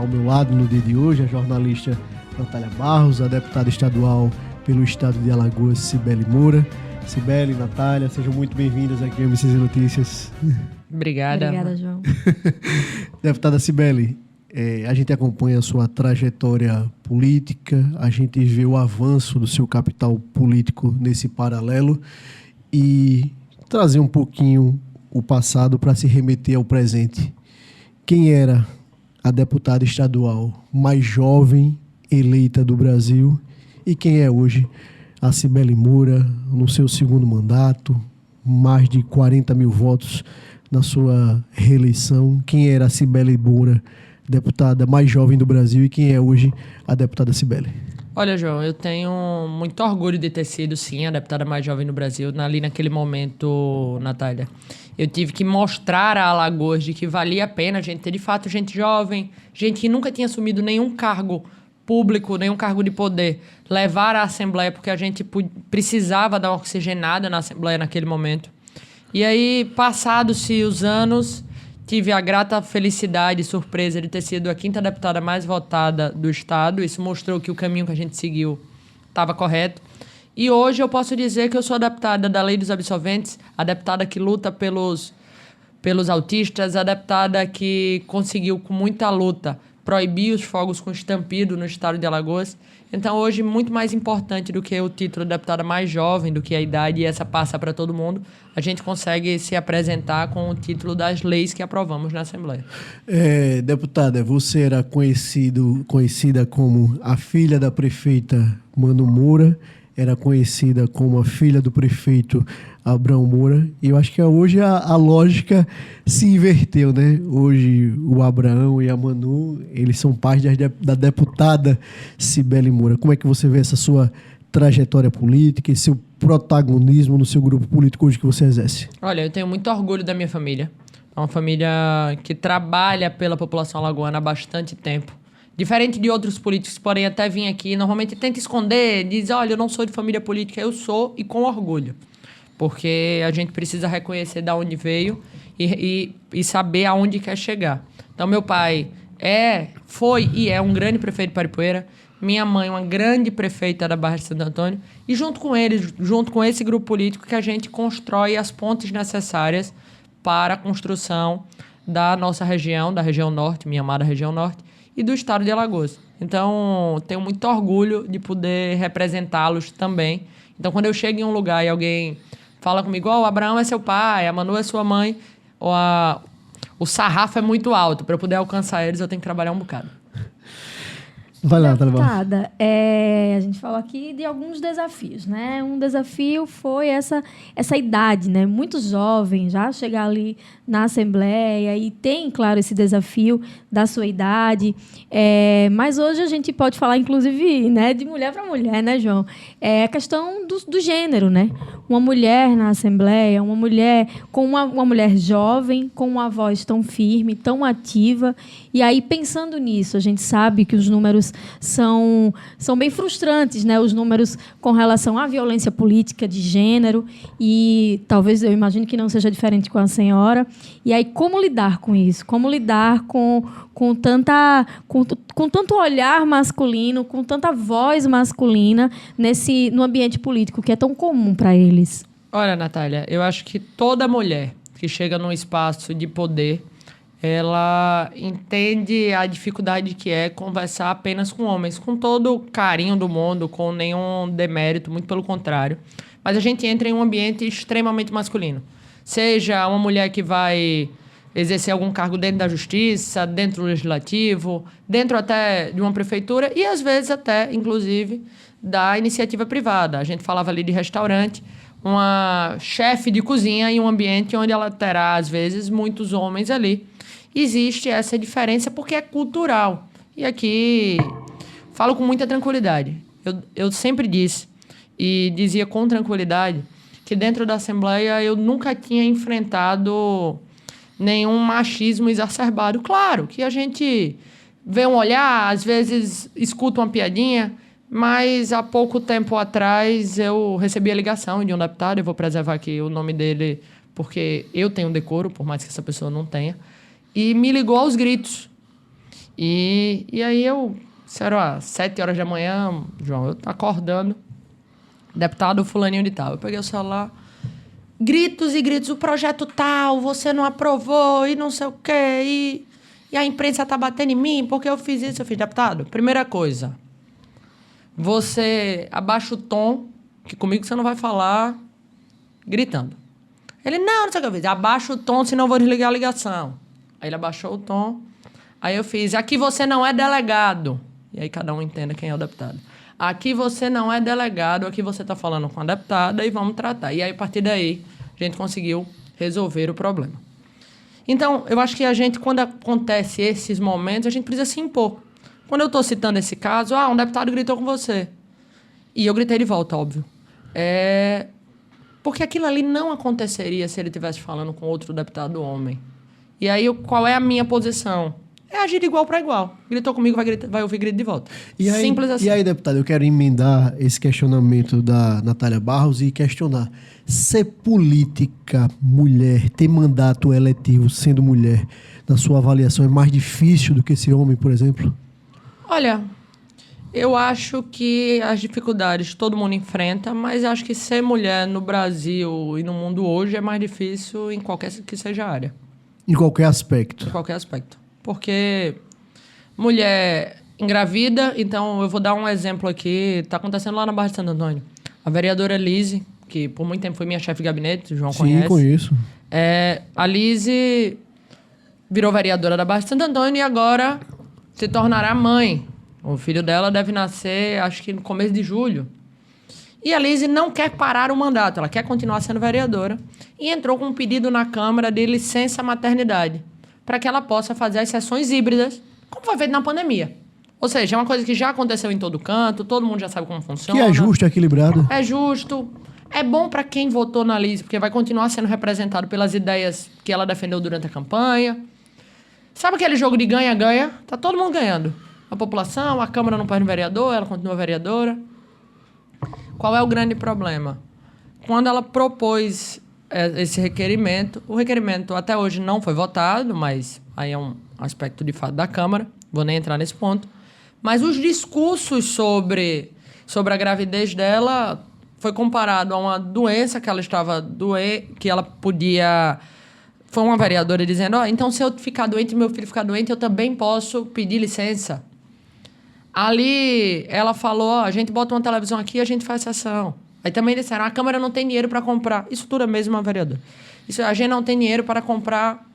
ao meu lado no dia de hoje a jornalista Natália Barros, a deputada estadual pelo estado de Alagoas, Cibele Moura. Cibele, Natália, sejam muito bem-vindas aqui ao MCZ Notícias. Obrigada, João. Deputada Cibele, a gente acompanha a sua trajetória política, a gente vê o avanço do seu capital político nesse paralelo e trazer um pouquinho o passado para se remeter ao presente. Quem era a deputada estadual mais jovem eleita do Brasil e quem é hoje a Cibele Moura no seu segundo mandato, mais de 40 mil votos na sua reeleição? Quem era a Cibele Moura, deputada mais jovem do Brasil, e quem é hoje a deputada Cibele? Olha, João, eu tenho muito orgulho de ter sido, sim, a deputada mais jovem do Brasil. Ali naquele momento, Natália, eu tive que mostrar a Alagoas de que valia a pena a gente ter, de fato, gente jovem, gente que nunca tinha assumido nenhum cargo público, nenhum cargo de poder, levar à Assembleia, porque a gente precisava dar uma oxigenada na Assembleia naquele momento. E aí, passados-se os anos, tive a grata felicidade e surpresa de ter sido a 5ª deputada mais votada do Estado. Isso mostrou que o caminho que a gente seguiu estava correto. E hoje eu posso dizer que eu sou a deputada da Lei dos Absolventes, a deputada que luta pelos autistas, a deputada que conseguiu, com muita luta, proibir os fogos com estampido no estado de Alagoas. Então, hoje, muito mais importante do que o título de deputada mais jovem, do que a idade, e essa passa para todo mundo, a gente consegue se apresentar com o título das leis que aprovamos na Assembleia. Deputada, você era conhecida como a filha da prefeita Manu Moura, era conhecida como a filha do prefeito Abrão Moura, e eu acho que hoje a lógica se inverteu, né? Hoje o Abraão e a Manu, eles são pais da deputada Cibele Moura. Como é que você vê essa sua trajetória política e seu protagonismo no seu grupo político hoje que você exerce? Olha, eu tenho muito orgulho da minha família. É uma família que trabalha pela população alagoana há bastante tempo. Diferente de outros políticos que podem até vir aqui, normalmente tenta esconder, diz, olha, eu não sou de família política, eu sou, e com orgulho. Porque a gente precisa reconhecer de onde veio e saber aonde quer chegar. Então, meu pai foi e é um grande prefeito de Paripoeira, minha mãe uma grande prefeita da Barra de Santo Antônio, e junto com eles, junto com esse grupo político, que a gente constrói as pontes necessárias para a construção da nossa região, da região norte, minha amada região norte, e do estado de Alagoas. Então, tenho muito orgulho de poder representá-los também. Então, quando eu chego em um lugar e alguém fala comigo, o Abraão é seu pai, a Manu é sua mãe, o sarrafo é muito alto. Para eu poder alcançar eles, eu tenho que trabalhar um bocado. Vai lá, deputada, a gente falou aqui de alguns desafios, né? Um desafio foi essa idade, né? Muito jovem, já chegar ali na Assembleia, e tem, claro, esse desafio da sua idade. Mas hoje a gente pode falar, inclusive, né, de mulher para mulher, né, João? É a questão do gênero, né? Uma mulher na Assembleia, uma mulher com uma mulher jovem, com uma voz tão firme, tão ativa. E aí, pensando nisso, a gente sabe que os números são bem frustrantes, né? Os números com relação à violência política de gênero, e talvez eu imagino que não seja diferente com a senhora. E aí, como lidar com isso? Como lidar com tanto olhar masculino, com tanta voz masculina no ambiente político que é tão comum para eles? Olha, Natália, eu acho que toda mulher que chega num espaço de poder, ela entende a dificuldade que é conversar apenas com homens, com todo o carinho do mundo, com nenhum demérito, muito pelo contrário. Mas a gente entra em um ambiente extremamente masculino. Seja uma mulher que vai exercer algum cargo dentro da justiça, dentro do legislativo, dentro até de uma prefeitura e, às vezes, até, inclusive, da iniciativa privada. A gente falava ali de restaurante, uma chefe de cozinha em um ambiente onde ela terá, às vezes, muitos homens ali. Existe essa diferença porque é cultural. E aqui falo com muita tranquilidade. Eu sempre disse, e dizia com tranquilidade, que dentro da Assembleia eu nunca tinha enfrentado nenhum machismo exacerbado. Claro que a gente vê um olhar, às vezes escuta uma piadinha, mas há pouco tempo atrás eu recebi a ligação de um deputado, eu vou preservar aqui o nome dele porque eu tenho decoro, por mais que essa pessoa não tenha, e me ligou aos gritos. E aí isso era às 7 horas da manhã, João, eu acordando, deputado fulaninho de tal. Eu peguei o celular, gritos e gritos, o projeto tal, você não aprovou e não sei o quê, e a imprensa tá batendo em mim porque eu fiz isso. Eu fiz, deputado, primeira coisa, você abaixa o tom, que comigo você não vai falar gritando. Ele, não sei o que eu fiz, abaixa o tom, senão eu vou desligar a ligação. Aí ele abaixou o tom, aí eu fiz, aqui você não é delegado. E aí cada um entenda quem é o deputado. Aqui você não é delegado, aqui você está falando com a deputada e vamos tratar. E aí, a partir daí, a gente conseguiu resolver o problema. Então, eu acho que a gente, quando acontece esses momentos, a gente precisa se impor. Quando eu estou citando esse caso, um deputado gritou com você. E eu gritei de volta, óbvio. Porque aquilo ali não aconteceria se ele estivesse falando com outro deputado homem. E aí, qual é a minha posição? É agir de igual para igual. Gritou comigo, vai ouvir grito de volta. Simples assim. E aí, deputado, eu quero emendar esse questionamento da Natália Barros e questionar. Ser política mulher, ter mandato eletivo sendo mulher, na sua avaliação, é mais difícil do que ser homem, por exemplo? Olha, eu acho que as dificuldades todo mundo enfrenta, mas acho que ser mulher no Brasil e no mundo hoje é mais difícil em qualquer que seja a área. Em qualquer aspecto. Em qualquer aspecto. Porque mulher engravida, então eu vou dar um exemplo aqui, está acontecendo lá na Barra de Santo Antônio. A vereadora Lise, que por muito tempo foi minha chefe de gabinete, o João conhece. Sim, conheço. A Lise virou vereadora da Barra de Santo Antônio e agora se tornará mãe. O filho dela deve nascer, acho que no começo de julho. E a Lise não quer parar o mandato, ela quer continuar sendo vereadora. E entrou com um pedido na Câmara de licença maternidade, para que ela possa fazer as sessões híbridas, como foi feito na pandemia. Ou seja, é uma coisa que já aconteceu em todo canto, todo mundo já sabe como funciona. Que é justo, é equilibrado. É justo. É bom para quem votou na Lise, porque vai continuar sendo representado pelas ideias que ela defendeu durante a campanha. Sabe aquele jogo de ganha-ganha? Tá todo mundo ganhando. A população, a Câmara não perde vereador, ela continua vereadora. Qual é o grande problema? Quando ela propôs esse requerimento, o requerimento até hoje não foi votado, mas aí é um aspecto de fato da Câmara, vou nem entrar nesse ponto. Mas os discursos sobre a gravidez dela foi comparado a uma doença que ela estava que ela podia... Foi uma vereadora dizendo, então se eu ficar doente e meu filho ficar doente, eu também posso pedir licença. Ali ela falou, a gente bota uma televisão aqui e a gente faz sessão. Aí também disseram, a Câmara não tem dinheiro para comprar. Isso tudo é mesmo uma vereadora. A gente não tem dinheiro para comprar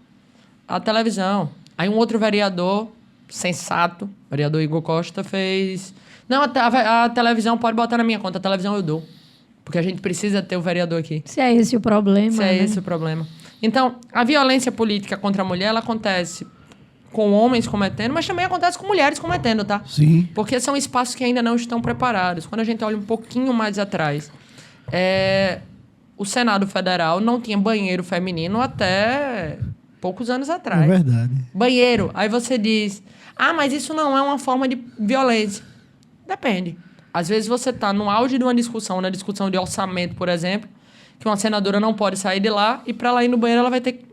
a televisão. Aí um outro vereador, sensato, vereador Igor Costa, fez... Não, a televisão pode botar na minha conta, a televisão eu dou. Porque a gente precisa ter o vereador aqui. Se é esse o problema, Se é esse o problema. Então, a violência política contra a mulher, ela acontece com homens cometendo, mas também acontece com mulheres cometendo, tá? Sim. Porque são espaços que ainda não estão preparados. Quando a gente olha um pouquinho mais atrás, o Senado Federal não tinha banheiro feminino até poucos anos atrás. É verdade. Banheiro. Aí você diz, mas isso não é uma forma de violência. Depende. Às vezes você está no auge de uma discussão, na discussão de orçamento, por exemplo, que uma senadora não pode sair de lá e para ela ir no banheiro ela vai ter que...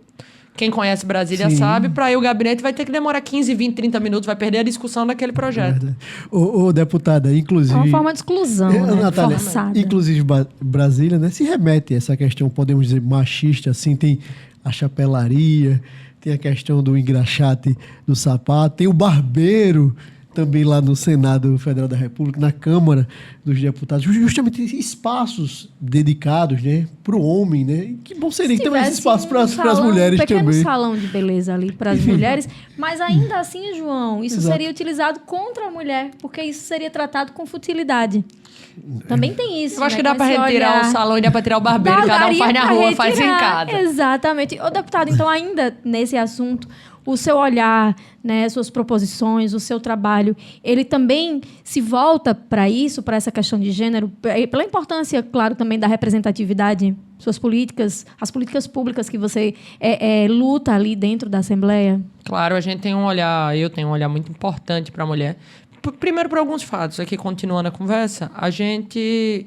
Quem conhece Brasília sabe, para ir o gabinete vai ter que demorar 15, 20, 30 minutos, vai perder a discussão daquele projeto. Ô, deputada, inclusive... É uma forma de exclusão, né? Natália, forçada. Inclusive, Brasília, né, se remete a essa questão, podemos dizer, machista, assim, tem a chapelaria, tem a questão do engraxate do sapato, tem o barbeiro também lá no Senado Federal da República, na Câmara dos Deputados, justamente espaços dedicados, né, para o homem, né? Que bom seria que também esse espaço para as mulheres também. Um pequeno também. salão de beleza ali para as mulheres, mas ainda assim, João, isso Exato. seria utilizado contra a mulher, porque isso seria tratado com futilidade. Também tem isso. Eu acho né? que dá para retirar o salão e dá para tirar o barbeiro, cada um faz na rua, faz em casa. Exatamente. Ô, deputado, então ainda nesse assunto, o seu olhar, né, suas proposições, o seu trabalho, ele também se volta para isso, para essa questão de gênero, pela importância, claro, também da representatividade, suas políticas, as políticas públicas que você luta ali dentro da Assembleia? Claro, eu tenho um olhar muito importante para a mulher. Primeiro, por alguns fatos. Aqui, continuando a conversa, a gente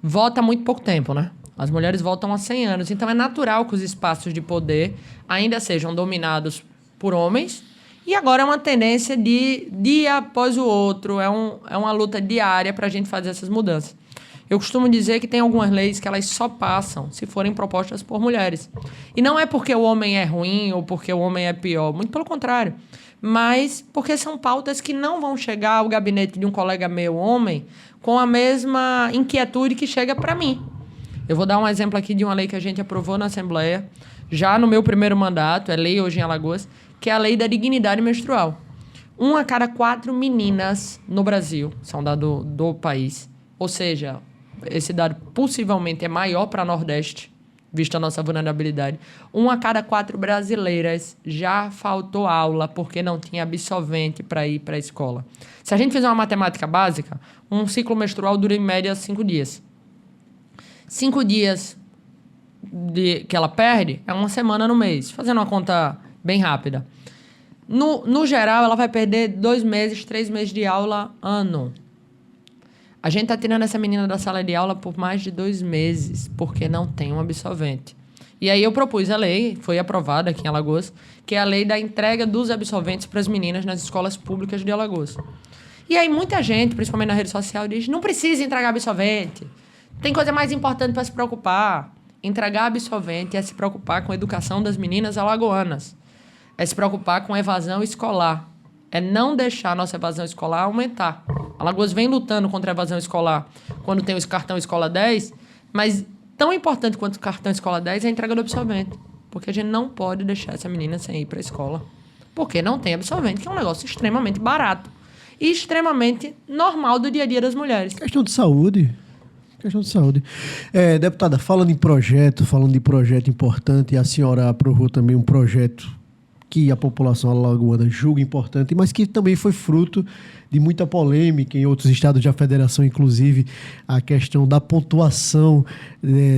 vota há muito pouco tempo, né? As mulheres votam há 100 anos. Então, é natural que os espaços de poder ainda sejam dominados por homens E agora é uma tendência de dia após o outro, é uma luta diária para a gente fazer essas mudanças. Eu costumo dizer que tem algumas leis que elas só passam se forem propostas por mulheres. E não é porque o homem é ruim ou porque o homem é pior, muito pelo contrário. Mas porque são pautas que não vão chegar ao gabinete de um colega meu, homem, com a mesma inquietude que chega para mim. Eu vou dar um exemplo aqui de uma lei que a gente aprovou na Assembleia, já no meu primeiro mandato, é lei hoje em Alagoas, que é a lei da dignidade menstrual. 1 a cada 4 meninas no Brasil são dados do país. Ou seja, esse dado possivelmente é maior para o Nordeste, visto a nossa vulnerabilidade. 1 a cada 4 brasileiras já faltou aula porque não tinha absolvente para ir para a escola. Se a gente fizer uma matemática básica, um ciclo menstrual dura em média 5 dias. 5 dias que ela perde é uma semana no mês. Fazendo uma conta bem rápida. No geral, ela vai perder 2 meses, 3 meses de aula ano. A gente está tirando essa menina da sala de aula por mais de 2 meses, porque não tem um absolvente. E aí eu propus a lei, foi aprovada aqui em Alagoas, que é a lei da entrega dos absolventes para as meninas nas escolas públicas de Alagoas. E aí muita gente, principalmente na rede social, diz: não precisa entregar absolvente, tem coisa mais importante para se preocupar. Entregar absolvente é se preocupar com a educação das meninas alagoanas. É se preocupar com evasão escolar. É não deixar a nossa evasão escolar aumentar. Alagoas vem lutando contra a evasão escolar quando tem o cartão Escola 10, mas tão importante quanto o cartão Escola 10 é a entrega do absolvente. Porque a gente não pode deixar essa menina sem ir para a escola. Porque não tem absolvente, que é um negócio extremamente barato e extremamente normal do dia a dia das mulheres. Questão de saúde. Deputada, falando de projeto importante, a senhora aprovou também um projeto que a população alagoana julga importante, mas que também foi fruto de muita polêmica em outros estados da federação, inclusive a questão da pontuação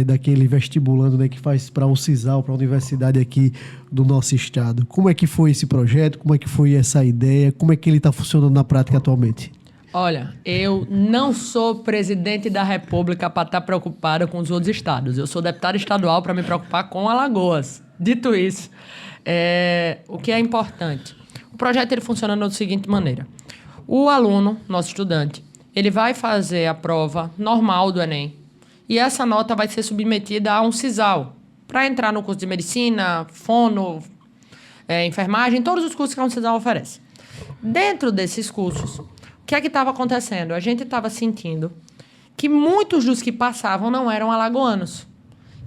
daquele vestibulando, né, que faz para um CISAL, para a universidade aqui do nosso estado. Como é que foi esse projeto? Como é que foi essa ideia? Como é que ele está funcionando na prática atualmente? Olha, eu não sou presidente da República para estar preocupado com os outros estados. Eu sou deputado estadual para me preocupar com Alagoas. Dito isso, o que é importante? O projeto ele funciona da seguinte maneira. O aluno, nosso estudante, ele vai fazer a prova normal do Enem e essa nota vai ser submetida a um CISAL para entrar no curso de medicina, fono, enfermagem, todos os cursos que a CISAL oferece. Dentro desses cursos, o que é que estava acontecendo? A gente estava sentindo que muitos dos que passavam não eram alagoanos.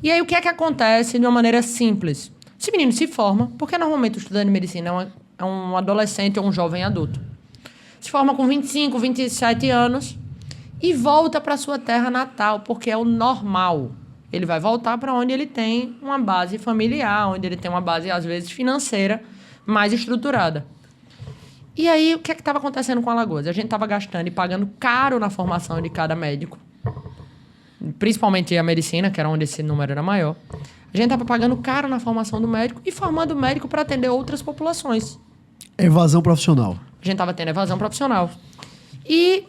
E aí o que é que acontece de uma maneira simples? Esse menino se forma, porque normalmente o estudante de medicina é um adolescente ou um jovem adulto. Se forma com 25, 27 anos e volta para sua terra natal, porque é o normal. Ele vai voltar para onde ele tem uma base familiar, onde ele tem uma base, às vezes, financeira mais estruturada. E aí, o que é que estava acontecendo com Alagoas? A gente estava gastando e pagando caro na formação de cada médico, principalmente a medicina, que era onde esse número era maior. A gente estava pagando caro na formação do médico e formando o médico para atender outras populações. Evasão profissional. A gente estava tendo evasão profissional. E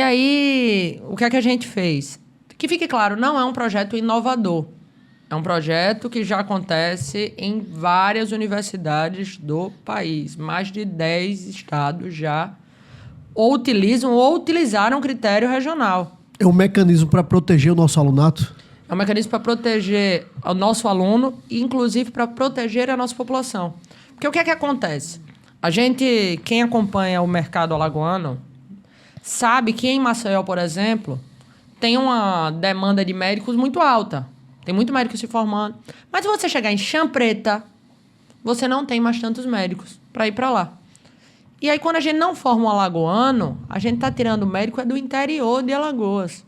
aí, o que é que a gente fez? Que fique claro, não é um projeto inovador. É um projeto que já acontece em várias universidades do país. Mais de 10 estados já ou utilizam ou utilizaram critério regional. É um mecanismo para proteger o nosso alunato? É um mecanismo para proteger o nosso aluno e, inclusive, para proteger a nossa população. Porque o que é que acontece? Quem acompanha o mercado alagoano, sabe que em Maceió, por exemplo, tem uma demanda de médicos muito alta. Tem muito médico se formando. Mas se você chegar em Chã Preta, você não tem mais tantos médicos para ir para lá. E aí, quando a gente não forma um alagoano, a gente está tirando médico do interior de Alagoas.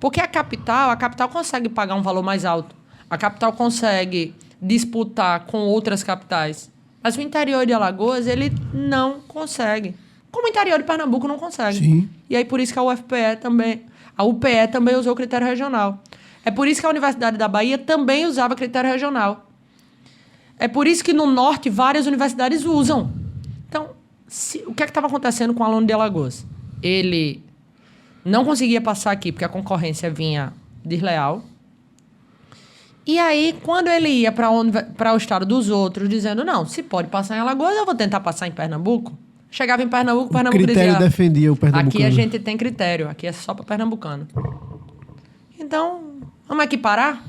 Porque a capital consegue pagar um valor mais alto. A capital consegue disputar com outras capitais. Mas o interior de Alagoas, ele não consegue. Como o interior de Pernambuco não consegue. Sim. E aí, por isso que a UPE também usou o critério regional. É por isso que a Universidade da Bahia também usava critério regional. É por isso que no norte várias universidades usam. Então, o que é que estava acontecendo com o aluno de Alagoas? Ele não conseguia passar aqui porque a concorrência vinha desleal. E aí, quando ele ia para o estado dos outros, dizendo, não, se pode passar em Alagoas, eu vou tentar passar em Pernambuco. Chegava em Pernambuco, O critério dizia, defendia o pernambucano. aqui a gente tem critério, aqui é só para pernambucano. Então, vamos equiparar?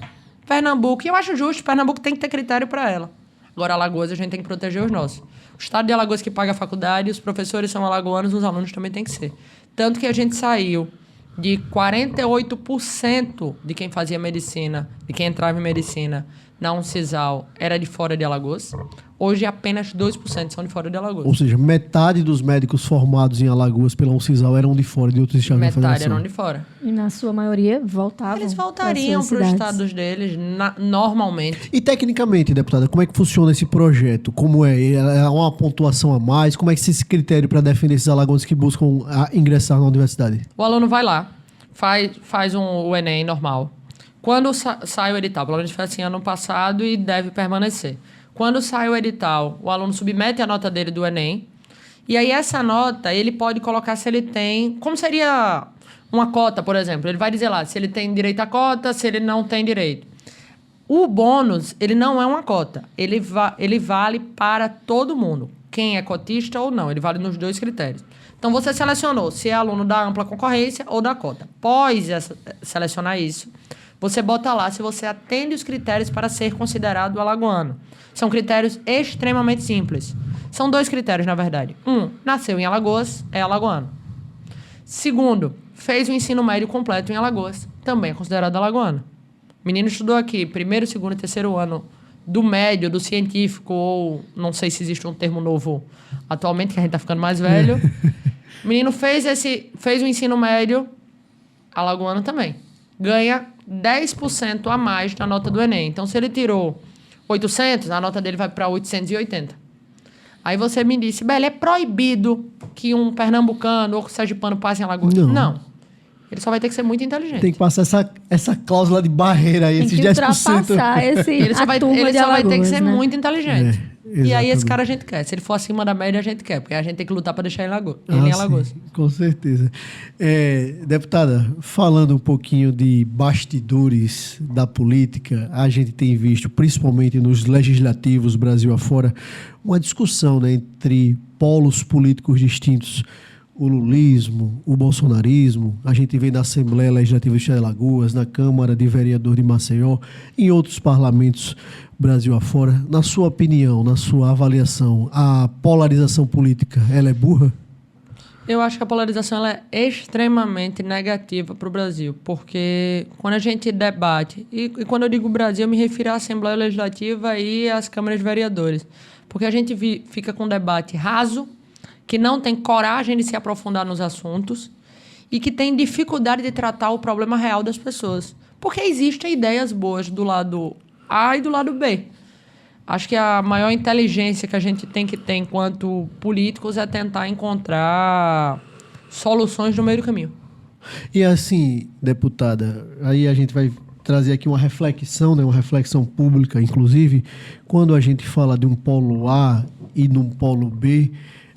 Pernambuco, e eu acho justo, Pernambuco tem que ter critério para ela. Agora, Alagoas, a gente tem que proteger os nossos. O estado de Alagoas que paga a faculdade, os professores são alagoanos, os alunos também tem que ser. Tanto que a gente saiu de 48% de quem fazia medicina, de quem entrava em medicina na Uncisal, era de fora de Alagoas. Hoje, apenas 2% são de fora de Alagoas. Ou seja, metade dos médicos formados em Alagoas pela Uncisal eram de fora, de outros estados da federação. Metade eram de fora. E na sua maioria voltavam. Eles voltariam para os estados deles normalmente. E tecnicamente, deputada, como é que funciona esse projeto? Como é? É uma pontuação a mais? Como é que esse critério para defender esses alagoanos que buscam ingressar na universidade? O aluno vai lá, faz o Enem normal. Quando sai o edital, pelo menos foi assim ano passado e deve permanecer. Quando sai o edital, o aluno submete a nota dele do Enem. E aí essa nota, ele pode colocar se ele tem... Como seria uma cota, por exemplo? Ele vai dizer lá se ele tem direito à cota, se ele não tem direito. O bônus, ele não é uma cota. Ele vale para todo mundo. Quem é cotista ou não. Ele vale nos dois critérios. Então, você selecionou se é aluno da ampla concorrência ou da cota. Após selecionar isso, você bota lá se você atende os critérios para ser considerado alagoano. São critérios extremamente simples. São 2 critérios, na verdade. 1, nasceu em Alagoas, é alagoano. 2, fez o ensino médio completo em Alagoas, também é considerado alagoano. O menino estudou aqui, 1º, 2º e 3º ano do médio, do científico, ou não sei se existe um termo novo atualmente, que a gente está ficando mais velho. O menino fez o ensino médio, alagoano também. Ganha 10% a mais na nota do Enem. Então, se ele tirou 800, a nota dele vai para 880. Aí você me disse, Bela, é proibido que um pernambucano ou sergipano passe em Alagoas? Não. Ele só vai ter que ser muito inteligente. Tem que passar essa cláusula de barreira aí, esses 10%. Ultrapassar Ele só vai ter que ser muito inteligente. E aí esse exatamente. cara a gente quer. Se ele for acima da média, a gente quer. Porque a gente tem que lutar para deixar ele em Alagoas. Sim, com certeza. Deputada, falando um pouquinho de bastidores da política, a gente tem visto, principalmente nos legislativos Brasil afora, uma discussão, né, entre polos políticos distintos. O lulismo, o bolsonarismo, a gente vê na Assembleia Legislativa de Alagoas, na Câmara de Vereador de Maceió, em outros parlamentos Brasil afora. Na sua opinião, na sua avaliação, a polarização política, ela é burra? Eu acho que a polarização ela é extremamente negativa para o Brasil, porque quando a gente debate, e quando eu digo Brasil, eu me refiro à Assembleia Legislativa e às câmaras de vereadores, porque a gente fica com um debate raso, que não tem coragem de se aprofundar nos assuntos e que tem dificuldade de tratar o problema real das pessoas. Porque existem ideias boas do lado A e do lado B. Acho que a maior inteligência que a gente tem que ter enquanto políticos é tentar encontrar soluções no meio do caminho. E assim, deputada, aí a gente vai trazer aqui uma reflexão, né, uma reflexão pública, inclusive, quando a gente fala de um polo A e de um polo B,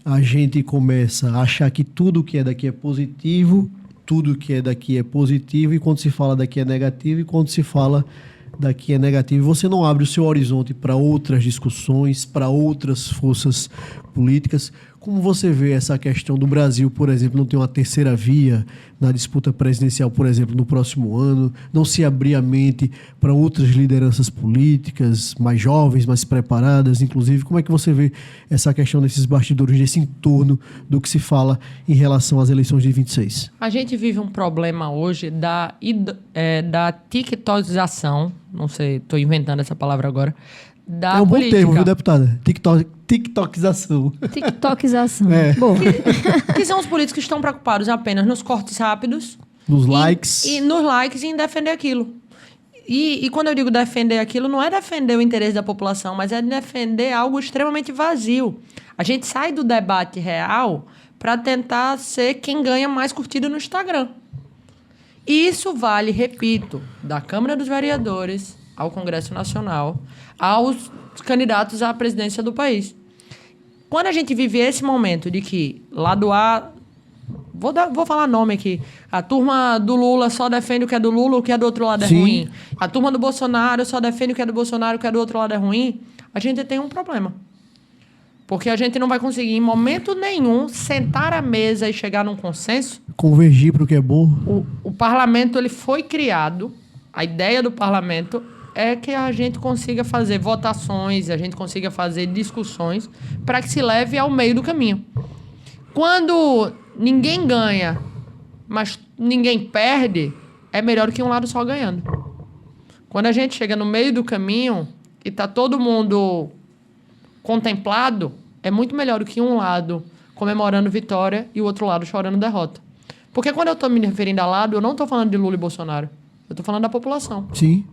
a gente começa a achar que tudo que é daqui é positivo, tudo que é daqui é positivo, e quando se fala daqui é negativo, e quando se fala daqui é negativo. Você não abre o seu horizonte para outras discussões, para outras forças políticas. Como você vê essa questão do Brasil, por exemplo, não ter uma terceira via na disputa presidencial, por exemplo, no próximo ano, não se abrir a mente para outras lideranças políticas, mais jovens, mais preparadas, inclusive? Como é que você vê essa questão desses bastidores, desse entorno do que se fala em relação às eleições de 26? A gente vive um problema hoje da tiktokização, não sei, estou inventando essa palavra agora, da é um política. bom termo, viu, deputada? TikTokização. TikTokização. É. Boa. Que são os políticos que estão preocupados apenas nos cortes rápidos. Nos likes. E nos likes e em defender aquilo. E quando eu digo defender aquilo, não é defender o interesse da população, mas é defender algo extremamente vazio. A gente sai do debate real para tentar ser quem ganha mais curtida no Instagram. E isso vale, repito, da Câmara dos Vereadores ao Congresso Nacional, aos candidatos à presidência do país. Quando a gente vive esse momento de que lado A Vou falar nome aqui. A turma do Lula só defende o que é do Lula, o que é do outro lado é ruim. A turma do Bolsonaro só defende o que é do Bolsonaro, o que é do outro lado é ruim. A gente tem um problema. Porque a gente não vai conseguir, em momento nenhum, sentar à mesa e chegar num consenso. Convergir para o que é bom. O parlamento ele foi criado, a ideia do parlamento é que a gente consiga fazer votações, a gente consiga fazer discussões para que se leve ao meio do caminho. Quando ninguém ganha, mas ninguém perde, é melhor do que um lado só ganhando. Quando a gente chega no meio do caminho e está todo mundo contemplado, é muito melhor do que um lado comemorando vitória e o outro lado chorando derrota. Porque quando eu estou me referindo a lado, eu não estou falando de Lula e Bolsonaro. Eu estou falando da população. Sim.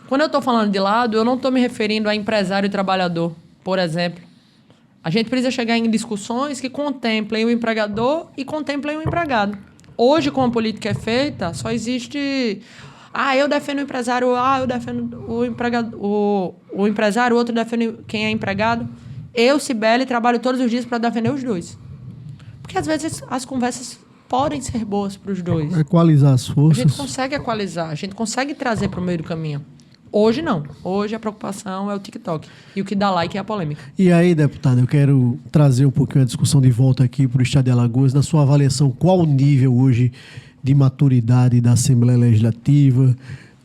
Quando eu estou falando de lado, eu não estou me referindo a empresário e trabalhador, por exemplo. A gente precisa chegar em discussões que contemplem o empregador e contemplem o empregado. Hoje, como a política é feita, só existe... eu defendo o empresário, eu defendo o empregado, o empresário, o outro defende quem é empregado. Eu, Cibele, trabalho todos os dias para defender os dois. Porque, às vezes, as conversas podem ser boas para os dois. Equalizar as forças. A gente consegue equalizar, a gente consegue trazer para o meio do caminho. Hoje, não. Hoje, a preocupação é o TikTok. E o que dá like é a polêmica. E aí, deputado, eu quero trazer um pouquinho a discussão de volta aqui para o Estado de Alagoas. Na sua avaliação, qual o nível hoje de maturidade da Assembleia Legislativa,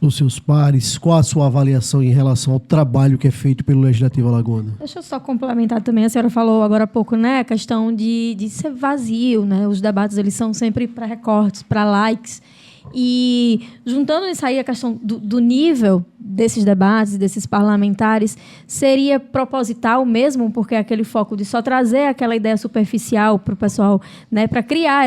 dos seus pares? Qual a sua avaliação em relação ao trabalho que é feito pelo Legislativo alagoano? Deixa eu só complementar também, a senhora falou agora há pouco, né, a questão de ser vazio, né? Os debates, eles são sempre para recortes, para likes. E juntando isso aí, a questão do nível desses debates, desses parlamentares, seria proposital mesmo, porque é aquele foco de só trazer aquela ideia superficial para o pessoal, né, para criar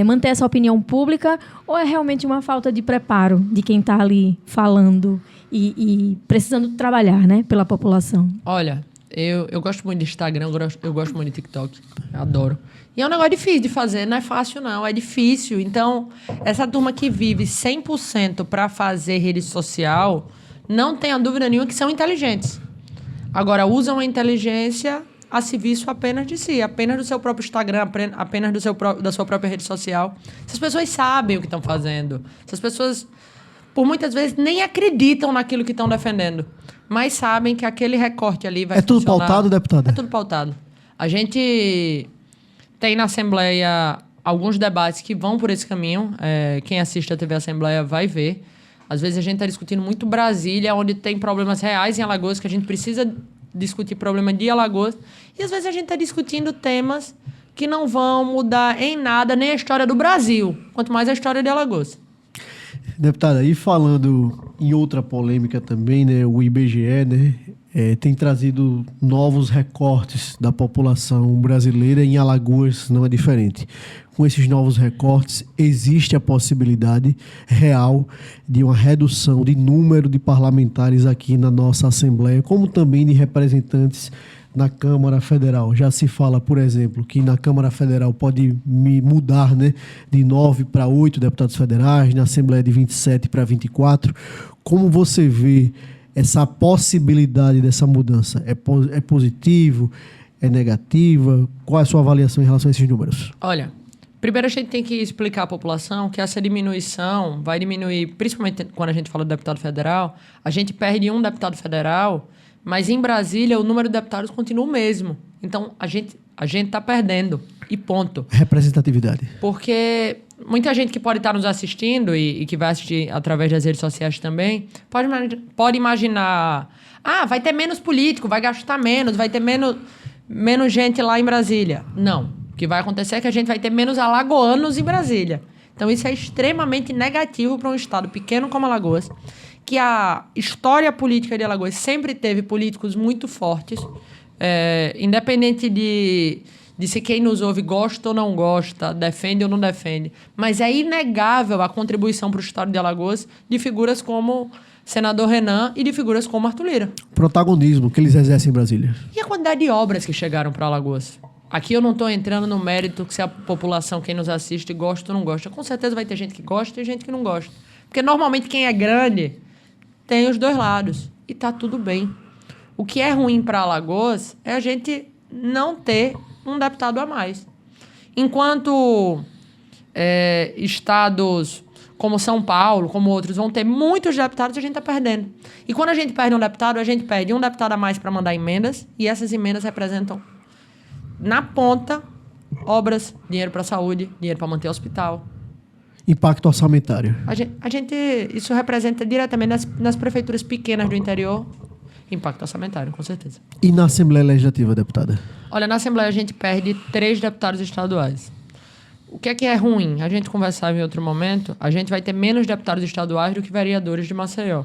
manter essa opinião pública, ou é realmente uma falta de preparo de quem está ali falando e precisando trabalhar, né, pela população? Olha, eu gosto muito de Instagram, eu gosto muito de TikTok, eu adoro. E é um negócio difícil de fazer, não é fácil não, é difícil. Então, essa turma que vive 100% para fazer rede social, não tenha dúvida nenhuma que são inteligentes. Agora, usam a inteligência a serviço apenas de si, apenas do seu próprio Instagram, apenas da sua própria rede social. Essas pessoas sabem o que estão fazendo. Essas pessoas, por muitas vezes, nem acreditam naquilo que estão defendendo, mas sabem que aquele recorte ali vai funcionar. É tudo pautado, deputada? É tudo pautado. A gente tem na Assembleia alguns debates que vão por esse caminho. Quem assiste a TV Assembleia vai ver. Às vezes a gente está discutindo muito Brasília, onde tem problemas reais em Alagoas, que a gente precisa discutir problema de Alagoas. E às vezes a gente está discutindo temas que não vão mudar em nada nem a história do Brasil, quanto mais a história de Alagoas. Deputada, e falando em outra polêmica também, né, o IBGE, né, tem trazido novos recortes da população brasileira, em Alagoas não é diferente. Com esses novos recortes, existe a possibilidade real de uma redução de número de parlamentares aqui na nossa Assembleia, como também de representantes na Câmara Federal. Já se fala, por exemplo, que na Câmara Federal pode mudar, né, de 9 para 8 deputados federais, na Assembleia de 27 para 24. Como você vê essa possibilidade dessa mudança? É positivo? É negativa? Qual é a sua avaliação em relação a esses números? Olha, primeiro a gente tem que explicar à população que essa diminuição vai diminuir, principalmente quando a gente fala do deputado federal, a gente perde um deputado federal, mas em Brasília o número de deputados continua o mesmo. Então a gente está perdendo e ponto. Representatividade. Porque muita gente que pode estar nos assistindo e que vai assistir através das redes sociais também, pode imaginar, vai ter menos político, vai gastar menos, vai ter menos gente lá em Brasília. Não. O que vai acontecer é que a gente vai ter menos alagoanos em Brasília. Então isso é extremamente negativo para um estado pequeno como Alagoas, que a história política de Alagoas sempre teve políticos muito fortes, independente de se quem nos ouve gosta ou não gosta, defende ou não defende. Mas é inegável a contribuição para o estado de Alagoas de figuras como senador Renan e de figuras como Arthur Lira. Protagonismo que eles exercem em Brasília. E a quantidade de obras que chegaram para Alagoas? Aqui eu não estou entrando no mérito que se a população, quem nos assiste, gosta ou não gosta. Com certeza vai ter gente que gosta e gente que não gosta. Porque normalmente quem é grande tem os dois lados. E está tudo bem. O que é ruim para Alagoas é a gente não ter um deputado a mais. Enquanto estados como São Paulo, como outros, vão ter muitos deputados, a gente está perdendo. E quando a gente perde um deputado, a gente perde um deputado a mais para mandar emendas, e essas emendas representam, na ponta, obras, dinheiro para a saúde, dinheiro para manter o hospital. Impacto orçamentário. Isso representa diretamente nas prefeituras pequenas do interior, impacto orçamentário, com certeza. E na Assembleia Legislativa, deputada? Olha, na Assembleia a gente perde 3 deputados estaduais. O que é ruim? A gente conversava em outro momento, a gente vai ter menos deputados estaduais do que vereadores de Maceió.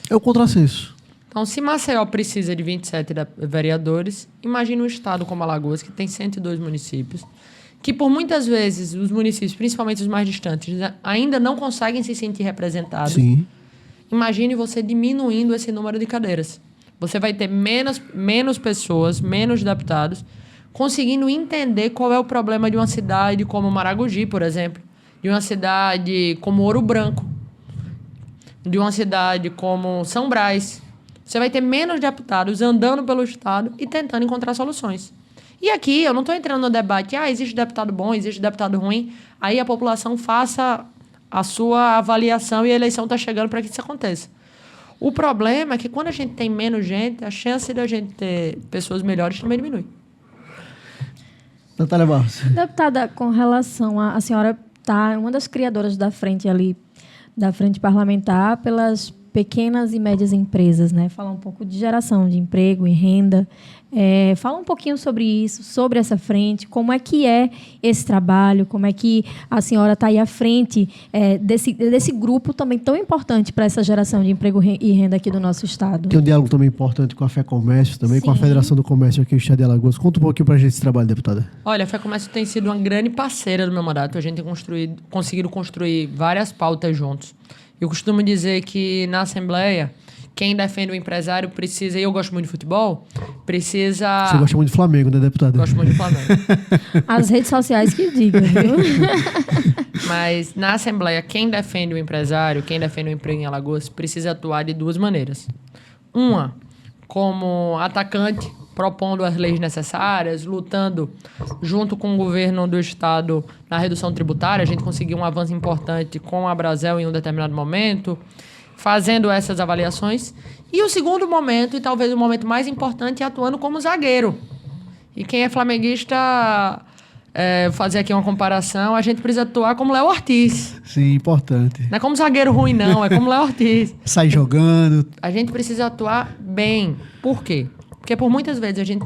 É o contrassenso. Então, se Maceió precisa de 27 vereadores, imagine um estado como Alagoas, que tem 102 municípios, que por muitas vezes os municípios, principalmente os mais distantes, ainda não conseguem se sentir representados. Sim. Imagine você diminuindo esse número de cadeiras. Você vai ter menos pessoas, menos deputados, conseguindo entender qual é o problema de uma cidade como Maragogi, por exemplo, de uma cidade como Ouro Branco, de uma cidade como São Brás. Você vai ter menos deputados andando pelo estado e tentando encontrar soluções. E aqui, eu não estou entrando no debate, existe deputado bom, existe deputado ruim, aí a população faça a sua avaliação e a eleição está chegando para que isso aconteça. O problema é que quando a gente tem menos gente, a chance de a gente ter pessoas melhores também diminui. Natália Barros. Deputada, com relação a senhora está uma das criadoras da frente ali, da frente parlamentar, pelas pequenas e médias empresas, né? Falar um pouco de geração de emprego e renda. Fala um pouquinho sobre isso, sobre essa frente, como é que é esse trabalho, como é que a senhora está aí à frente desse grupo também tão importante para essa geração de emprego e renda aqui do nosso estado. Tem um diálogo também importante com a FEComércio, também com a Federação do Comércio aqui no estado de Alagoas. Conta um pouquinho para a gente esse trabalho, deputada. Olha, a FEComércio tem sido uma grande parceira do meu mandato. A gente tem conseguido construir várias pautas juntos. Eu costumo dizer que na Assembleia, quem defende o empresário precisa, e eu gosto muito de futebol, precisa... Você gosta muito de Flamengo, né, deputada? Gosto muito de Flamengo. As redes sociais que digam, viu? Mas na Assembleia, quem defende o empresário, quem defende o emprego em Alagoas, precisa atuar de 2 maneiras. Uma, como atacante, propondo as leis necessárias, lutando junto com o governo do estado na redução tributária. A gente conseguiu um avanço importante com a Brasel em um determinado momento, fazendo essas avaliações. E o segundo momento, e talvez o momento mais importante, é atuando como zagueiro. E quem é flamenguista, fazer aqui uma comparação, a gente precisa atuar como Léo Ortiz. Sim, importante. Não é como zagueiro ruim, não, é como Léo Ortiz. Sai jogando. A gente precisa atuar bem. Por quê? Porque por muitas vezes a gente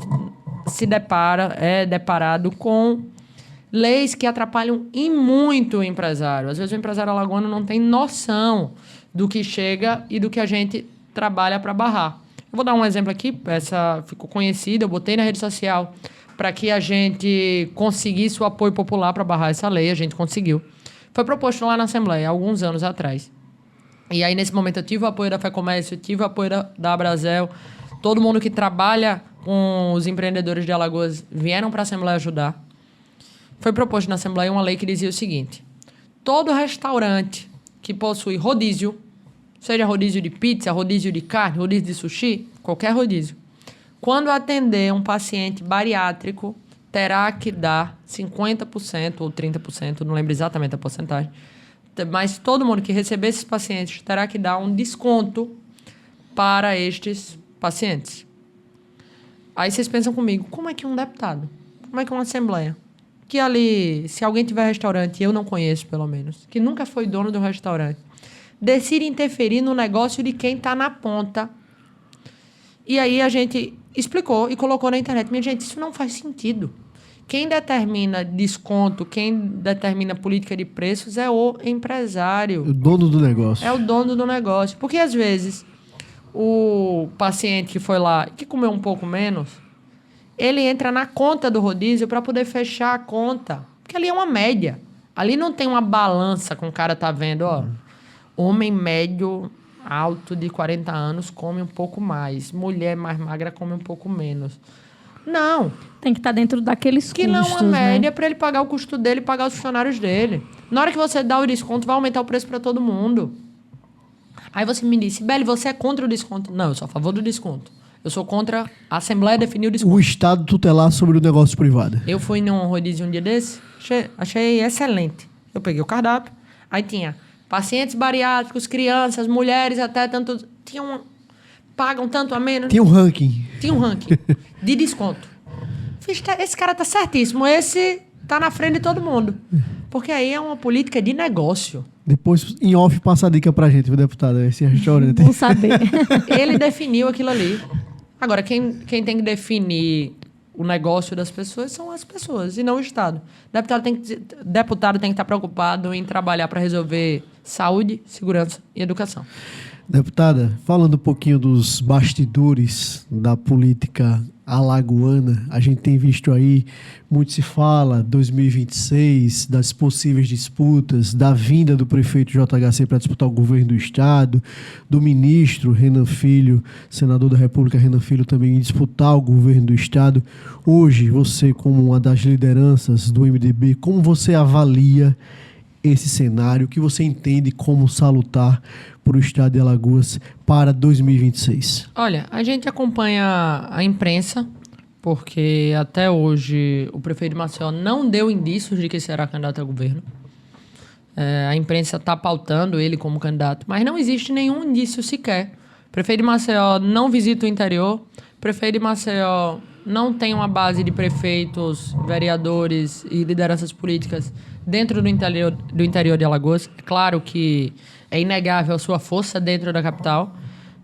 é deparado com leis que atrapalham e muito o empresário. Às vezes o empresário alagoano não tem noção do que chega e do que a gente trabalha para barrar. Eu vou dar um exemplo aqui, essa ficou conhecida, eu botei na rede social para que a gente conseguisse o apoio popular para barrar essa lei, a gente conseguiu. Foi proposto lá na Assembleia, há alguns anos atrás. E aí, nesse momento, eu tive o apoio da FEComércio, tive o apoio da Brasel, todo mundo que trabalha com os empreendedores de Alagoas vieram para a Assembleia ajudar. Foi proposto na Assembleia uma lei que dizia o seguinte: todo restaurante que possui rodízio, seja rodízio de pizza, rodízio de carne, rodízio de sushi, qualquer rodízio, quando atender um paciente bariátrico, terá que dar 50% ou 30%, não lembro exatamente a porcentagem, mas todo mundo que receber esses pacientes terá que dar um desconto para estes pacientes. Aí vocês pensam comigo, como é que um deputado, como é que uma Assembleia, que ali, se alguém tiver restaurante, eu não conheço pelo menos, que nunca foi dono de um restaurante, decide interferir no negócio de quem está na ponta. E aí a gente explicou e colocou na internet. Minha gente, isso não faz sentido. Quem determina desconto, quem determina política de preços é o empresário. O dono do negócio. É o dono do negócio. Porque, às vezes, o paciente que foi lá e que comeu um pouco menos, ele entra na conta do rodízio para poder fechar a conta. Porque ali é uma média. Ali não tem uma balança com o cara tá vendo, ó. Homem médio, alto, de 40 anos, come um pouco mais. Mulher mais magra come um pouco menos. Não. Tem que estar dentro daqueles que custos, não é uma média, né? Para ele pagar o custo dele e pagar os funcionários dele. Na hora que você dá o desconto, vai aumentar o preço para todo mundo. Aí você me disse, Beli, você é contra o desconto? Não, eu sou a favor do desconto. Eu sou contra a Assembleia definir o desconto. O Estado tutelar sobre o negócio privado. Eu fui num rodízio um dia desse, achei excelente. Eu peguei o cardápio, aí tinha pacientes bariátricos, crianças, mulheres até tanto... Pagam tanto a menos. Tinha um ranking. Tinha um ranking de desconto. Esse cara tá certíssimo. Esse tá na frente de todo mundo. Porque aí é uma política de negócio. Depois, em off, passa a dica pra gente, viu, deputado? Esse restaurante. Vou saber. Ele definiu aquilo ali. Agora, quem tem que definir o negócio das pessoas são as pessoas e não o Estado. Deputado tem que estar preocupado em trabalhar para resolver saúde, segurança e educação. Deputada, falando um pouquinho dos bastidores da política alagoana, a gente tem visto aí, muito se fala, 2026, das possíveis disputas, da vinda do prefeito JHC para disputar o governo do Estado, do ministro Renan Filho, senador da República Renan Filho, também em disputar o governo do Estado. Hoje, você, como uma das lideranças do MDB, como você avalia esse cenário, que você entende como salutar para o Estado de Alagoas para 2026? Olha, a gente acompanha a imprensa, porque até hoje o prefeito de Maceió não deu indícios de que será candidato a governo. A imprensa está pautando ele como candidato, mas não existe nenhum indício sequer. O prefeito de Maceió não visita o interior, o prefeito de Maceió não tem uma base de prefeitos, vereadores e lideranças políticas dentro do interior de Alagoas. É claro que é inegável a sua força dentro da capital,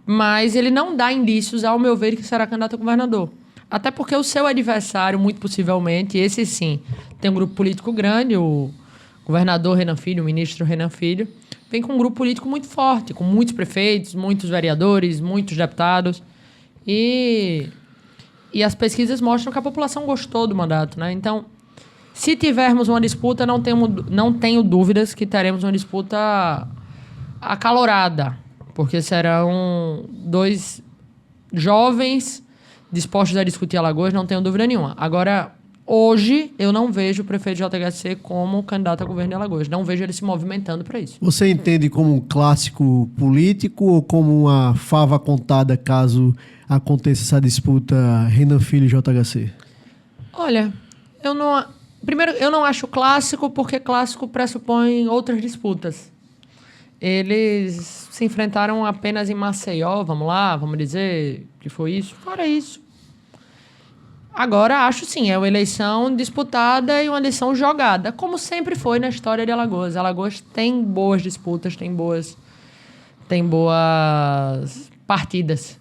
mas ele não dá indícios, ao meu ver, que será candidato a governador. Até porque o seu adversário, muito possivelmente, esse sim, tem um grupo político grande, o governador Renan Filho, o ministro Renan Filho, vem com um grupo político muito forte, com muitos prefeitos, muitos vereadores, muitos deputados. E as pesquisas mostram que a população gostou do mandato, né? Então, se tivermos uma disputa, não tenho dúvidas que teremos uma disputa acalorada, porque serão dois jovens dispostos a discutir Alagoas, não tenho dúvida nenhuma. Agora, hoje, eu não vejo o prefeito JHC como candidato a governo de Alagoas. Não vejo ele se movimentando para isso. Você entende como um clássico político ou como uma fava contada caso aconteça essa disputa Renan Filho e JHC? Olha, primeiro, eu não acho clássico, porque clássico pressupõe outras disputas. Eles se enfrentaram apenas em Maceió, vamos dizer que foi isso. Fora isso. Agora, acho sim, é uma eleição disputada e uma eleição jogada, como sempre foi na história de Alagoas. Alagoas tem boas disputas, tem boas partidas.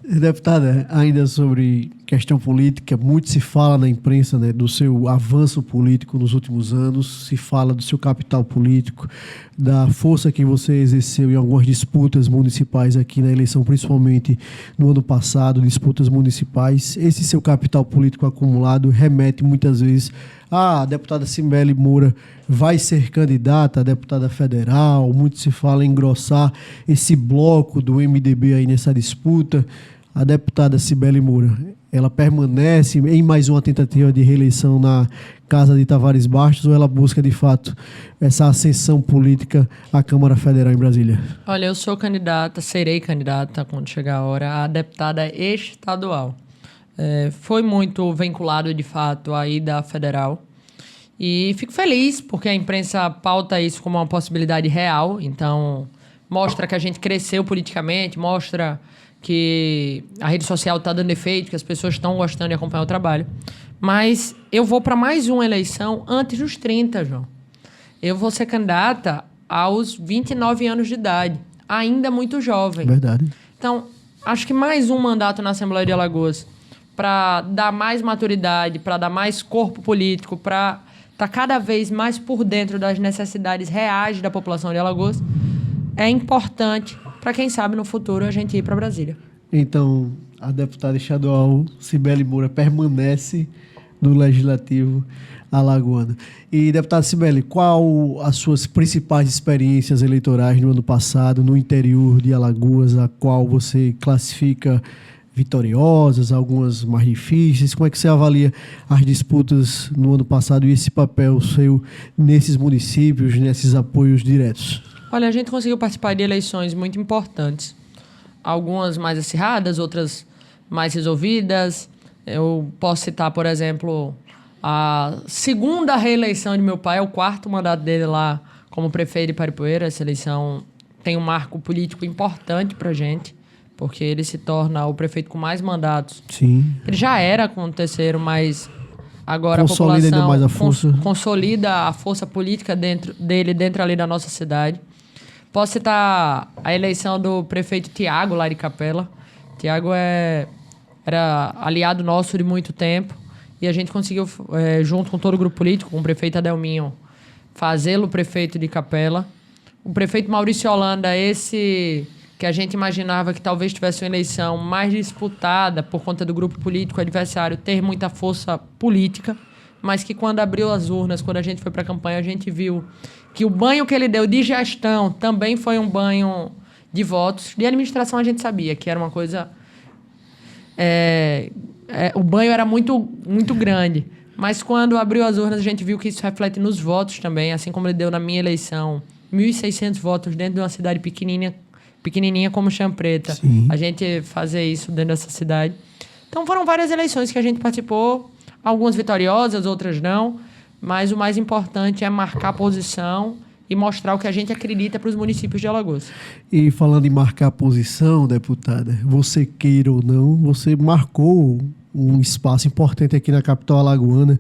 Deputada, ainda sobre questão política, muito se fala na imprensa, né, do seu avanço político nos últimos anos, se fala do seu capital político, da força que você exerceu em algumas disputas municipais aqui na eleição, principalmente no ano passado, disputas municipais. Esse seu capital político acumulado remete muitas vezes a deputada Cibele Moura vai ser candidata a deputada federal, muito se fala em engrossar esse bloco do MDB aí nessa disputa. A deputada Cibele Moura, ela permanece em mais uma tentativa de reeleição na Casa de Tavares Bastos ou ela busca, de fato, essa ascensão política à Câmara Federal em Brasília? Olha, eu sou candidata, serei candidata, quando chegar a hora, a deputada estadual. Foi muito vinculado, de fato, à ida federal. E fico feliz, porque a imprensa pauta isso como uma possibilidade real. Então, mostra que a gente cresceu politicamente, mostra que a rede social está dando efeito, que as pessoas estão gostando de acompanhar o trabalho. Mas eu vou para mais uma eleição antes dos 30, João. Eu vou ser candidata aos 29 anos de idade, ainda muito jovem. Verdade. Então, acho que mais um mandato na Assembleia de Alagoas para dar mais maturidade, para dar mais corpo político, para estar cada vez mais por dentro das necessidades reais da população de Alagoas, é importante para, quem sabe, no futuro a gente ir para Brasília. Então, a deputada estadual Cibele Moura permanece no Legislativo alagoano. E, deputada Cibele, qual as suas principais experiências eleitorais no ano passado, no interior de Alagoas, a qual você classifica vitoriosas, algumas mais difíceis? Como é que você avalia as disputas no ano passado e esse papel seu nesses municípios, nesses apoios diretos? Olha, a gente conseguiu participar de eleições muito importantes. Algumas mais acirradas, outras mais resolvidas. Eu posso citar, por exemplo, a segunda reeleição de meu pai, é o 4º mandato dele lá como prefeito de Paripueira. Essa eleição tem um marco político importante pra gente, porque ele se torna o prefeito com mais mandatos. Sim. Ele já era com o 3º, mas agora Consolida a população ainda mais a força. consolida a força política dentro ali da nossa cidade. Posso citar a eleição do prefeito Tiago, lá de Capela. Tiago era aliado nosso de muito tempo e a gente conseguiu, junto com todo o grupo político, com o prefeito Adelminho, fazê-lo prefeito de Capela. O prefeito Maurício Holanda, esse que a gente imaginava que talvez tivesse uma eleição mais disputada por conta do grupo político adversário ter muita força política, mas que quando abriu as urnas, quando a gente foi para a campanha, a gente viu que o banho que ele deu de gestão também foi um banho de votos. De administração a gente sabia que era uma coisa... o banho era muito, muito grande. Mas quando abriu as urnas, a gente viu que isso reflete nos votos também, assim como ele deu na minha eleição. 1.600 votos dentro de uma cidade pequenininha como Chã Preta. Sim. A gente fazer isso dentro dessa cidade. Então foram várias eleições que a gente participou, algumas vitoriosas, outras não, mas o mais importante é marcar a posição e mostrar o que a gente acredita para os municípios de Alagoas. E falando em marcar posição, deputada, você queira ou não, você marcou um espaço importante aqui na capital alagoana,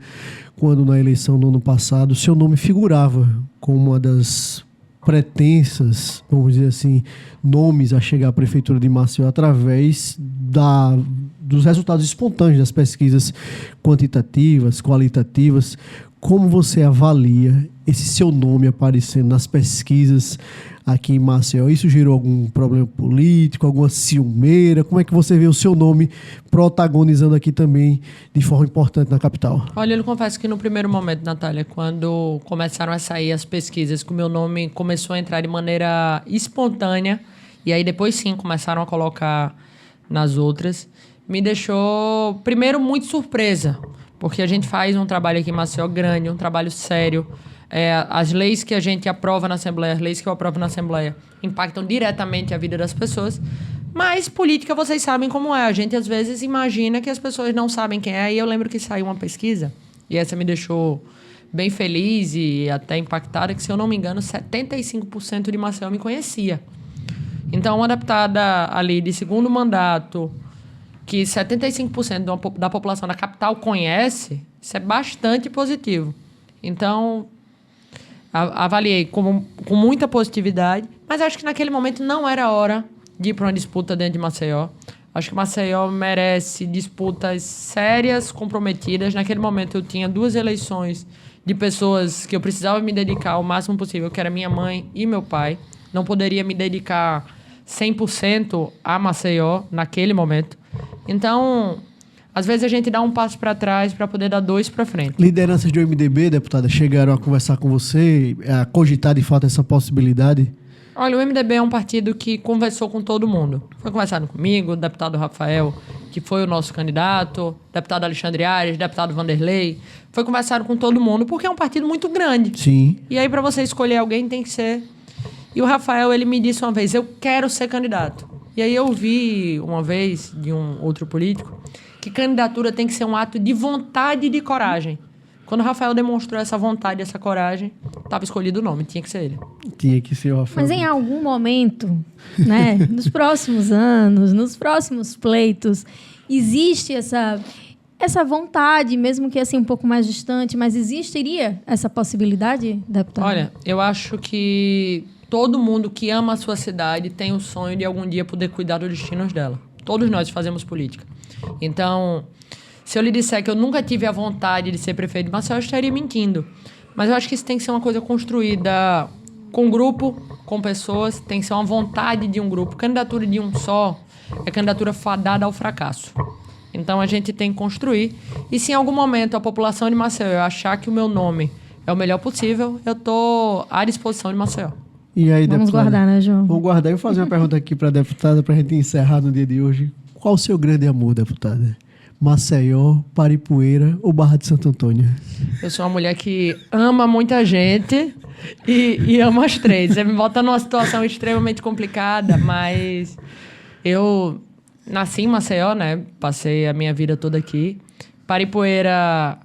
quando na eleição do ano passado, seu nome figurava como uma das pretensas, vamos dizer assim, nomes a chegar à prefeitura de Maceió através dos resultados espontâneos das pesquisas quantitativas, qualitativas. Como você avalia esse seu nome aparecendo nas pesquisas aqui em Maceió? Isso gerou algum problema político, alguma ciumeira? Como é que você vê o seu nome protagonizando aqui também de forma importante na capital? Olha, eu confesso que no primeiro momento, Natália, quando começaram a sair as pesquisas, que o meu nome começou a entrar de maneira espontânea, e aí depois sim começaram a colocar nas outras, me deixou, primeiro, muito surpresa, porque a gente faz um trabalho aqui em Maceió grande, um trabalho sério. As leis que a gente aprova na Assembleia, as leis que eu aprovo na Assembleia, impactam diretamente a vida das pessoas. Mas política, vocês sabem como é. A gente, às vezes, imagina que as pessoas não sabem quem é. E eu lembro que saiu uma pesquisa, e essa me deixou bem feliz e até impactada, que, se eu não me engano, 75% de Maceió me conhecia. Então, uma deputada ali de segundo mandato, que 75% da população da capital conhece, isso é bastante positivo. Então, avaliei com muita positividade, mas acho que naquele momento não era hora de ir para uma disputa dentro de Maceió. Acho que Maceió merece disputas sérias, comprometidas. Naquele momento eu tinha 2 eleições de pessoas que eu precisava me dedicar o máximo possível, que era minha mãe e meu pai. Não poderia me dedicar 100% a Maceió naquele momento. Então, às vezes a gente dá um passo para trás para poder dar 2 para frente. Lideranças do MDB, deputada, chegaram a conversar com você, a cogitar de fato essa possibilidade? Olha, o MDB é um partido que conversou com todo mundo. Foi conversado comigo, o deputado Rafael, que foi o nosso candidato, deputado Alexandre Ares, deputado Vanderlei. Foi conversado com todo mundo, porque é um partido muito grande. Sim. E aí, para você escolher alguém, tem que ser... E o Rafael, ele me disse uma vez, eu quero ser candidato. E aí eu ouvi uma vez de um outro político que candidatura tem que ser um ato de vontade e de coragem. Quando o Rafael demonstrou essa vontade, essa coragem, estava escolhido o nome, tinha que ser ele. Tinha que ser o Rafael. Mas em algum momento, né, nos próximos anos, nos próximos pleitos, existe essa vontade, mesmo que assim um pouco mais distante, mas existiria essa possibilidade, deputado? Olha, eu acho que todo mundo que ama a sua cidade tem o sonho de algum dia poder cuidar dos destinos dela. Todos nós fazemos política. Então, se eu lhe disser que eu nunca tive a vontade de ser prefeito de Maceió, eu estaria mentindo. Mas eu acho que isso tem que ser uma coisa construída com grupo, com pessoas, tem que ser uma vontade de um grupo. Candidatura de um só é candidatura fadada ao fracasso. Então, a gente tem que construir. E se em algum momento a população de Maceió achar que o meu nome é o melhor possível, eu estou à disposição de Maceió. E aí, Vamos deputada? guardar, né, João? Vamos guardar. Eu vou fazer uma pergunta aqui para a deputada, para a gente encerrar no dia de hoje. Qual o seu grande amor, deputada? Maceió, Paripueira ou Barra de Santo Antônio? Eu sou uma mulher que ama muita gente e ama as 3. Você me bota numa situação extremamente complicada, mas eu nasci em Maceió, né? Passei a minha vida toda aqui. Paripoeira,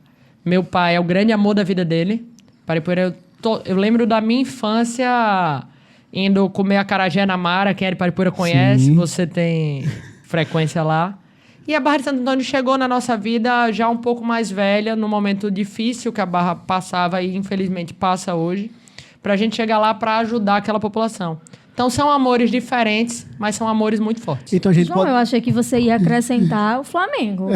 meu pai é o grande amor da vida dele. Paripoeira, eu lembro da minha infância indo comer acarajé na Mara. Quem é de Paripoeira conhece, Sim. você tem frequência lá. E a Barra de Santo Antônio chegou na nossa vida já um pouco mais velha, no momento difícil que a Barra passava e infelizmente passa hoje, pra gente chegar lá pra ajudar aquela população. Então são amores diferentes, mas são amores muito fortes. Então a gente João, pode... eu achei que você ia acrescentar o Flamengo.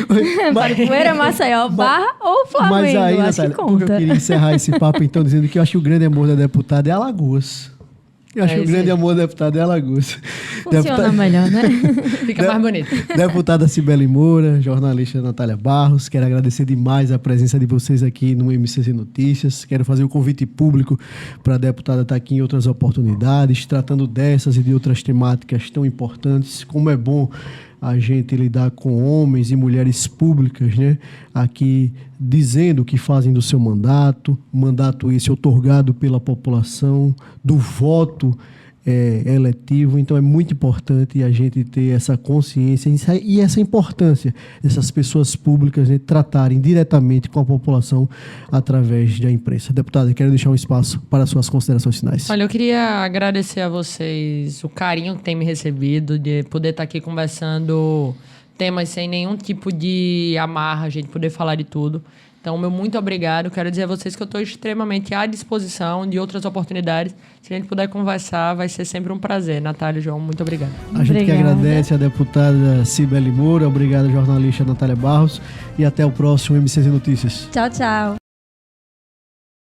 Mas, Paripoeira, Maceió, Barra ou Flamengo? mas aí, acho Natália, que porque eu conta. queria encerrar esse papo, então, dizendo que eu acho que o grande amor da deputada é Alagoas. Eu acho que o isso grande aí. amor da deputada é Alagoas. Funciona melhor, né? Fica mais bonito. Deputada Cibele Moura, jornalista Natália Barros, quero agradecer demais a presença de vocês aqui no MCC Notícias. Quero fazer um convite público para a deputada estar aqui em outras oportunidades, tratando dessas e de outras temáticas tão importantes. Como é bom a gente lidar com homens e mulheres públicas, né? Aqui dizendo o que fazem do seu mandato esse outorgado pela população, do voto eletivo. Então é muito importante a gente ter essa consciência e essa importância dessas pessoas públicas, né, tratarem diretamente com a população através da imprensa. Deputada, quero deixar um espaço para suas considerações finais. Olha, eu queria agradecer a vocês o carinho que tem me recebido, de poder estar aqui conversando temas sem nenhum tipo de amarra, a gente poder falar de tudo. Então, meu muito obrigado. Quero dizer a vocês que eu estou extremamente à disposição de outras oportunidades. Se a gente puder conversar, vai ser sempre um prazer. Natália e João, muito obrigado. A gente que Obrigada. agradece a deputada Cibele Moura, obrigado, jornalista Natália Barros, e até o próximo MCZ Notícias. Tchau, tchau.